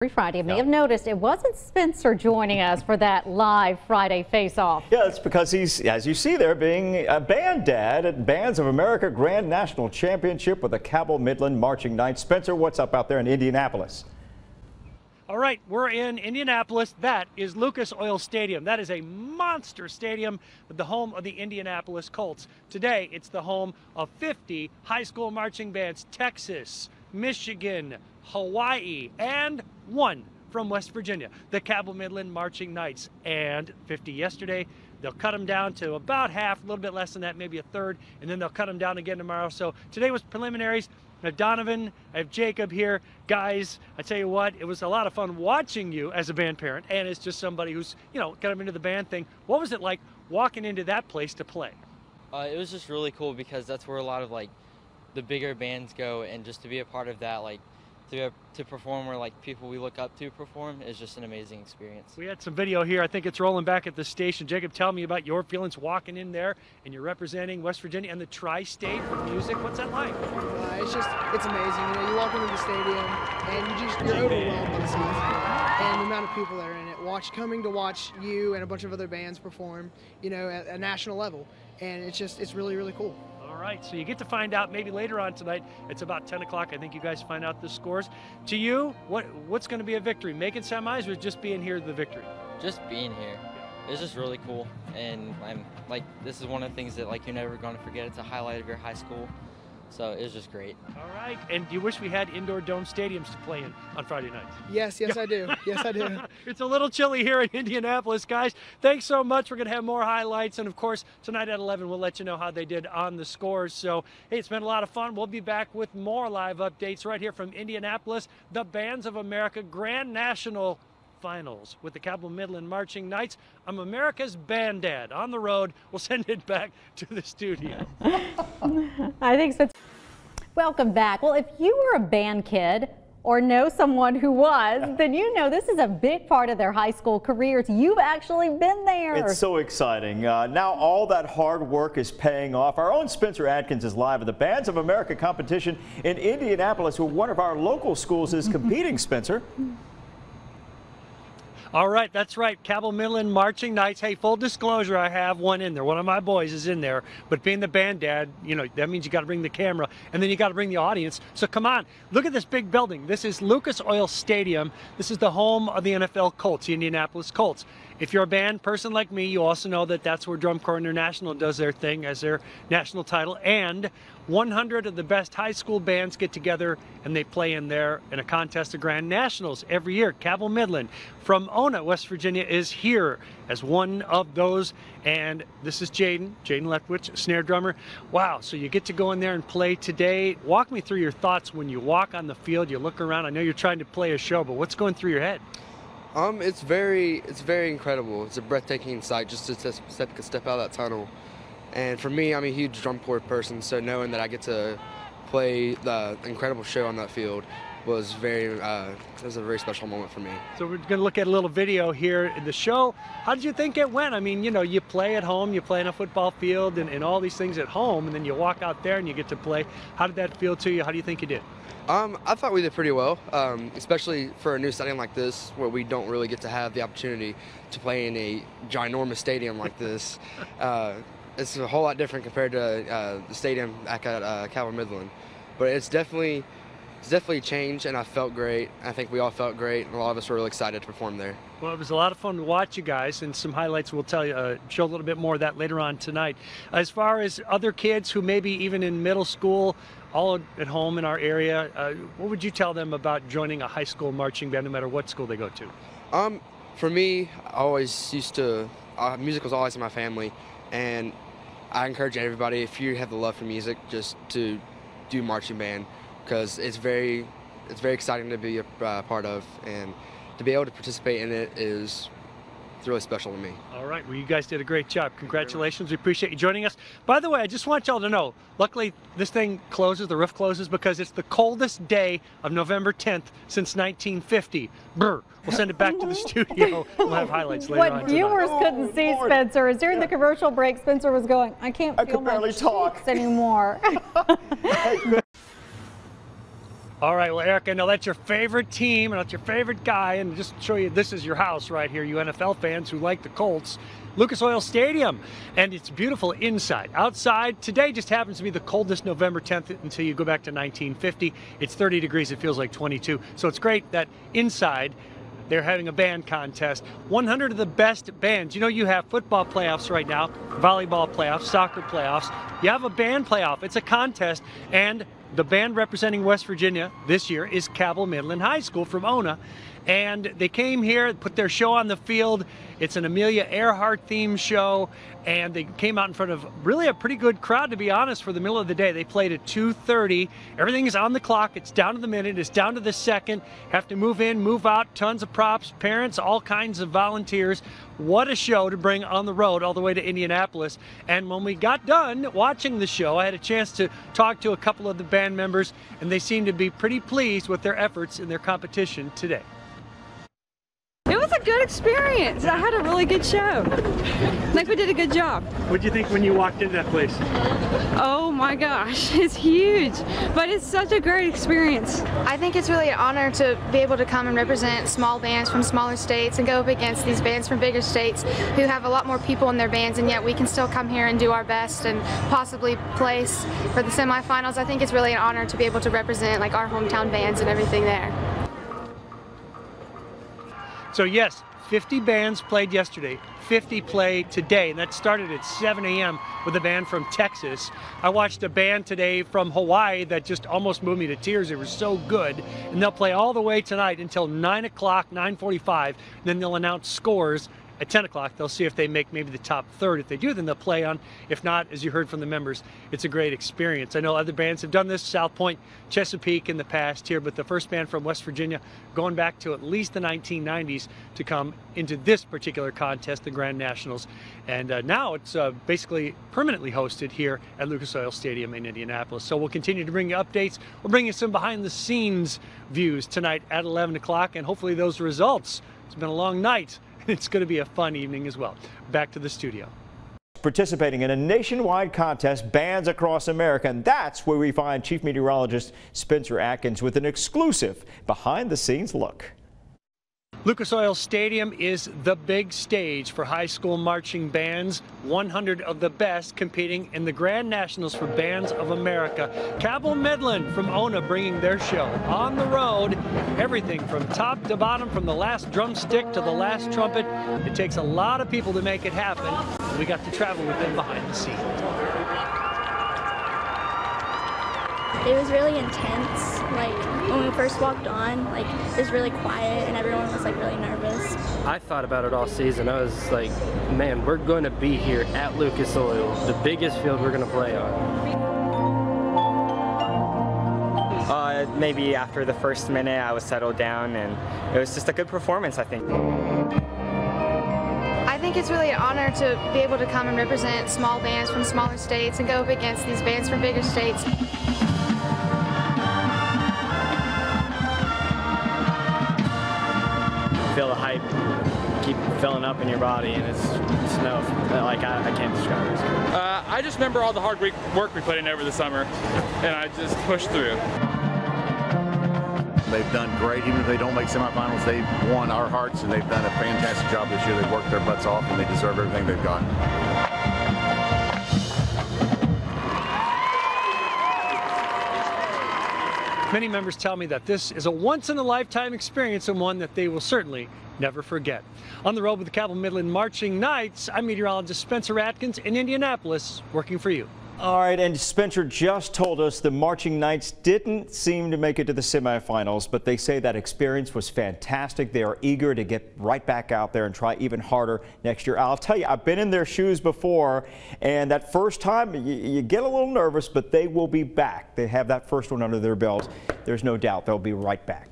Friday. You may have noticed it wasn't Spencer joining us for that live Friday face-off. Yeah, it's because he's, as you see there, being a band dad at Bands of America Grand National Championship with the Cabell Midland Marching Knights. Spencer, what's up out there in Indianapolis? All right, we're in Indianapolis. That is Lucas Oil Stadium. That is a monster stadium, the home of the Indianapolis Colts. Today, it's the home of 50 high school marching bands, Texas, Michigan, Hawaii, and one from West Virginia, the Cabell Midland Marching Knights. And 50 yesterday. They'll cut them down to about half, a little bit less than that, maybe a third, and then they'll cut them down again tomorrow. So today was preliminaries. I have Donovan, I have Jacob here. Guys, I tell you what, it was a lot of fun watching you as a band parent and as just somebody who's, kind of into the band thing. What was it like walking into that place to play? It was just really cool because that's where a lot of the bigger bands go, and just to be a part of that, to perform where people we look up to perform is just an amazing experience. We had some video here. I think it's rolling back at the station. Jacob, tell me about your feelings walking in there, and you're representing West Virginia and the tri-state for music. What's that like? It's amazing. You walk into the stadium and you're overwhelmed by the scenes and the amount of people that are in it. Coming to watch you and a bunch of other bands perform, at a national level, and it's really, really cool. All right, so you get to find out maybe later on tonight. It's about 10 o'clock. I think you guys find out the scores. To you, what's going to be a victory? Making semis or just being here the victory? Just being here. It's just really cool, and this is one of the things that you're never going to forget. It's a highlight of your high school, so it was just great. All right, and do you wish we had indoor dome stadiums to play in on Friday nights? Yes, I do. Yes, I do. It's a little chilly here in Indianapolis, guys. Thanks so much. We're going to have more highlights, and of course, tonight at 11, we'll let you know how they did on the scores. So, hey, it's been a lot of fun. We'll be back with more live updates right here from Indianapolis, the Bands of America Grand National Finals with the Cabell Midland Marching Knights. I'm America's band dad on the road. We'll send it back to the studio. I think so. Welcome back. Well, if you were a band kid or know someone who was, then you know this is a big part of their high school careers. You've actually been there. It's so exciting. Now all that hard work is paying off. Our own Spencer Atkins is live at the Bands of America competition in Indianapolis, where one of our local schools is competing, Spencer. All right, that's right. Cabell Midland Marching Knights. Hey, full disclosure, I have one in there. One of my boys is in there. But being the band dad, that means you got to bring the camera, and then you got to bring the audience. So come on, look at this big building. This is Lucas Oil Stadium. This is the home of the NFL Colts, the Indianapolis Colts. If you're a band person like me, you also know that that's where Drum Corps International does their thing as their national title. And 100 of the best high school bands get together and they play in there in a contest of Grand Nationals every year. Cabell Midland from Ona, West Virginia is here as one of those. And this is Jaden Leftwich, snare drummer. Wow, so you get to go in there and play today. Walk me through your thoughts when you walk on the field, you look around. I know you're trying to play a show, but what's going through your head? It's very incredible. It's a breathtaking sight just to step out of that tunnel. And for me, I'm a huge drum corps person, so knowing that I get to play the incredible show on that field was a very special moment for me. So we're going to look at a little video here in the show. How did you think it went? I mean, you play at home, you play in a football field and all these things at home, and then you walk out there and you get to play. How did that feel to you? How do you think you did? I thought we did pretty well, especially for a new stadium like this, where we don't really get to have the opportunity to play in a ginormous stadium like this. It's a whole lot different compared to the stadium at Cabell Midland, but it's definitely changed, and I felt great. I think we all felt great, and a lot of us were really excited to perform there. Well, it was a lot of fun to watch you guys, and some highlights we'll tell you, show a little bit more of that later on tonight. As far as other kids who maybe even in middle school, all at home in our area, what would you tell them about joining a high school marching band, no matter what school they go to? For me, I always music was always in my family, and I encourage everybody, if you have the love for music, just to do marching band, because it's very exciting to be a part of, and to be able to participate in it is really special to me. All right, well, you guys did a great job. Congratulations. We appreciate you joining us. By the way, I just want y'all to know, luckily this thing closes, the roof closes, because it's the coldest day of November 10th since 1950. Brr. We'll send it back to the studio. We'll have highlights later on What tonight. viewers couldn't see, Spencer, is during the commercial break, Spencer was going, I can't feel my cheeks anymore. All right, well, Eric, I know that's your favorite team and that's your favorite guy, and just to show you, this is your house right here, you NFL fans who like the Colts. Lucas Oil Stadium, and it's beautiful inside. Outside, today just happens to be the coldest November 10th until you go back to 1950. It's 30 degrees, it feels like 22. So it's great that inside they're having a band contest. 100 of the best bands. You know, you have football playoffs right now, volleyball playoffs, soccer playoffs. You have a band playoff. It's a contest, and the band representing West Virginia this year is Cabell Midland High School from Ona. And they came here, put their show on the field. It's an Amelia Earhart themed show, and they came out in front of really a pretty good crowd, to be honest, for the middle of the day. They played at 2:30. Everything is on the clock. It's down to the minute. It's down to the second. Have to move in, move out, tons of props, parents, all kinds of volunteers. What a show to bring on the road all the way to Indianapolis. And when we got done watching the show, I had a chance to talk to a couple of the band members, and they seemed to be pretty pleased with their efforts in their competition today. It was a good experience. I had a really good show. I think we did a good job. What did you think when you walked into that place? Oh my gosh, it's huge, but it's such a great experience. I think it's really an honor to be able to come and represent small bands from smaller states and go up against these bands from bigger states who have a lot more people in their bands, and yet we can still come here and do our best and possibly place for the semifinals. I think it's really an honor to be able to represent like our hometown bands and everything there. So yes, 50 bands played yesterday, 50 play today, and that started at 7 a.m. with a band from Texas. I watched a band today from Hawaii that just almost moved me to tears. They were so good, and they'll play all the way tonight until 9 o'clock, 9:45, and then they'll announce scores. At 10 o'clock, they'll see if they make maybe the top third. If they do, then they'll play on. If not, as you heard from the members, it's a great experience. I know other bands have done this, South Point, Chesapeake in the past here, but the first band from West Virginia going back to at least the 1990s to come into this particular contest, the Grand Nationals. And now it's basically permanently hosted here at Lucas Oil Stadium in Indianapolis. So we'll continue to bring you updates. We'll bring you some behind the scenes views tonight at 11 o'clock, and hopefully those results. It's been a long night. It's going to be a fun evening as well. Back to the studio. Participating in a nationwide contest, bands across America, and that's where we find Chief Meteorologist Spencer Atkins with an exclusive behind-the-scenes look. Lucas Oil Stadium is the big stage for high school marching bands. 100 of the best competing in the Grand Nationals for Bands of America. Cabell Midland from Ona bringing their show on the road. Everything from top to bottom, from the last drumstick to the last trumpet. It takes a lot of people to make it happen. We got to travel with them behind the scenes. It was really intense. Like when we first walked on, like it was really quiet and everyone was like really nervous. I thought about it all season. I was like, man, we're going to be here at Lucas Oil, the biggest field we're going to play on. Maybe after the first minute I was settled down, and it was just a good performance, I think. I think it's really an honor to be able to come and represent small bands from smaller states and go up against these bands from bigger states. Feel the hype keep filling up in your body, and it's no, like I can't describe it. I just remember all the hard work we put in over the summer, and I just pushed through. They've done great. Even if they don't make semifinals, they've won our hearts, and they've done a fantastic job this year. They've worked their butts off, and they deserve everything they've got. Many members tell me that this is a once-in-a-lifetime experience and one that they will certainly never forget. On the road with the Cabell Midland Marching Knights, I'm meteorologist Spencer Atkins in Indianapolis, working for you. All right, and Spencer just told us the Marching Knights didn't seem to make it to the semifinals, but they say that experience was fantastic. They are eager to get right back out there and try even harder next year. I'll tell you, I've been in their shoes before, and that first time you get a little nervous, but they will be back. They have that first one under their belt. There's no doubt they'll be right back.